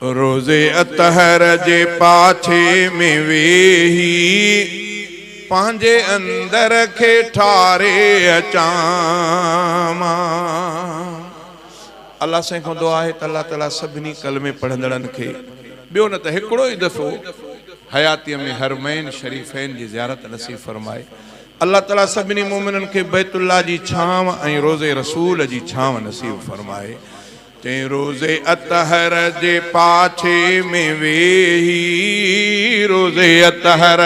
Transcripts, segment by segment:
रोज़े अतहर जे पाछे में वेही पांजे अंदर खे ठारे अचां। अल्लाह से को दुआ है त अल्लाह ताला सभिनी कलमे पढ़ंदड़न खे बियो न त हिकिड़ो ई दफ़ो हयातीअ में हरमैन शरीफ़ैन जी ज़ियारत नसीब फरमाए। अल्लाह ताला सभिनी मोमिनन खे बैतुल्लाह जी छांव ऐं रोज़े रसूल जी छांव नसीब फरमाए। ते रोज़े अतहर जे पाछे में वेही रोज़े अतहर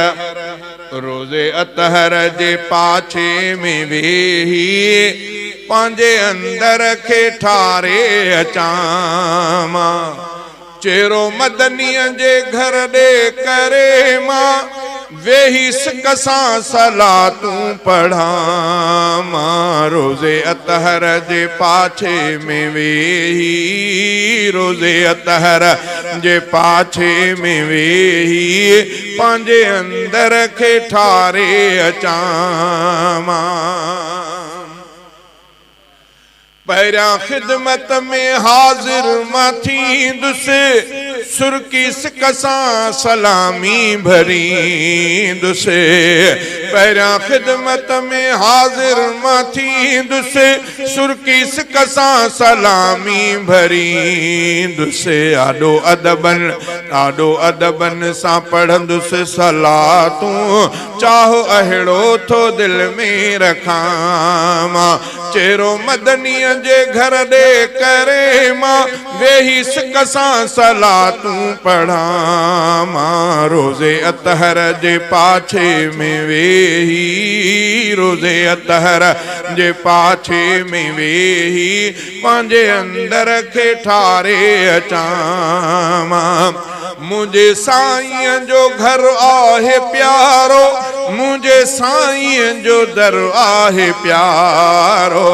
जे पाछे में वेही पांजे अंदर खे ठारे अचां। चेरो मदनीअ जे घर ॾे करे मां वेही सिक सां सलातूं पढ़ां। रोज़े अतहर जे पाछे में वेही रोज़े अतहर जे पाछे में वेही पांजे अंदर खे ठारे अचां। पहिरियां खिदमत में हाज़िर मां थींदुसि सुर्की सिक सां सलामी भरींदुसि। पहिरियां खिदमत में हाज़िर मां थींदुसि सुर्की सिक सां सलामी भरींदुसि। आॾो अदबन सां पढ़ंदुसि सलातूं चाहो अहिड़ो थो दिल में रखां। चेरो मदनीअ जे घर ॾे करे मां वेही सिक सां सलातूं पढ़ां। रोज़े अतहर जे पाछे में वेही रोज़े अतहर जे पाछे में वेही पांजे अंदर खे ठारे अचां। मुझे साईं जो घर आहे प्यारो मुझे साईं जो दर आहे प्यारो।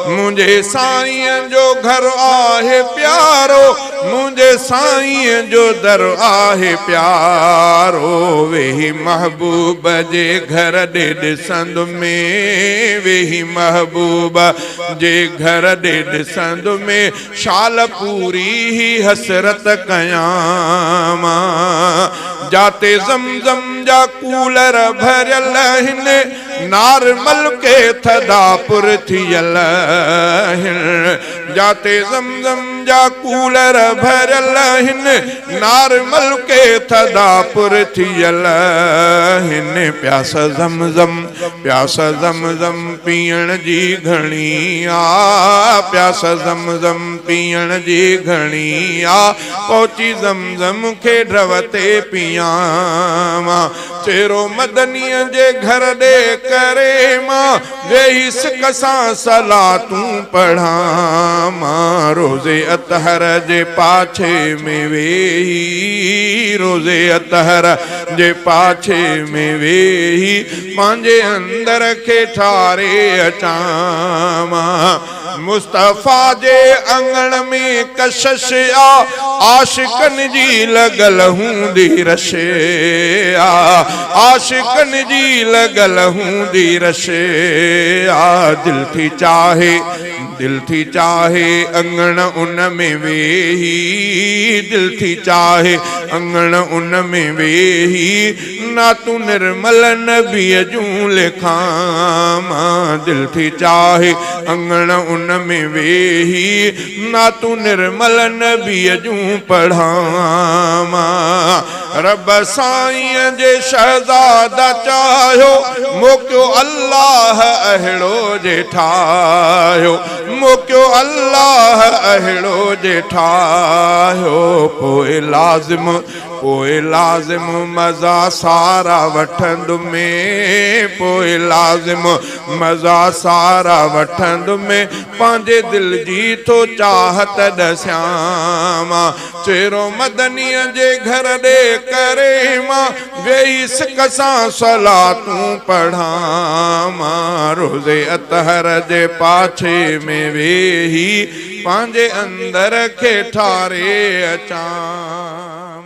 मुझे साईं जो घर आहे प्यारो मुझे साईं जो दर आहे प्यारो। वेही महबूब जे घर ॾे ॾिसंद में वेही महबूब जे घर ॾे ॾिसंद में शाल पूरी ही हसरत कयां। जाते ज़मज़म जा कूलर भरियल हिन नारमल के थदा पुर थियल हिन। जाते ज़मज़म जा कूलर भरियल हिन नारमल के थदा पुर थियल हिन। प्यास ज़मज़म पीअण जी घणी आ प्यास ज़मज़म पीअण जी घणी आ पहुची ज़मज़म खे ड्रवते पियां। चेरो मदनीअ जे घर ॾे करे मां वेही सिक सां सलातूं पढ़ां। रोज़े अतहर जे पाछे में वेही रोज़े अतहर जे पाछे में वेही पंहिंजे अंदर खे ठारे अचां। मुस्तफ़ा जे अंगण में कशिश आ आशिकन जी लॻल हूंदी रशे आ आशिकन जी लॻल हूंदी रशे आ। दिल थी चाहे अंगण उन में वेही दिल थी चाहे अंगण उन में वेही ना तू निर्मल नबीअ जूं लिखां। दिल थी चाहे अंगण उन में वेही ना तू निर्मल नबीअ जूं पढ़ां। रब साईं जे शहज़ादा चाहियो मोकियो अल्लाह अहिड़ो जे ठाहियो मोकियो अल्लाह अहिड़ो जे ठाहियो। पोइ लाज़िम मज़ा सारा वठंद में पोइ लाज़िम मज़ा सारा वठंद में पंहिंजे दिल जी थो चाहत ॾसियां। चेरो मदनीअ जे घर ॾे करे मां वेही सिक सां सलातूं पढ़ां। रोज़े अतहर जे पाछे में वेही पंहिंजे अंदर खे ठारे अचां।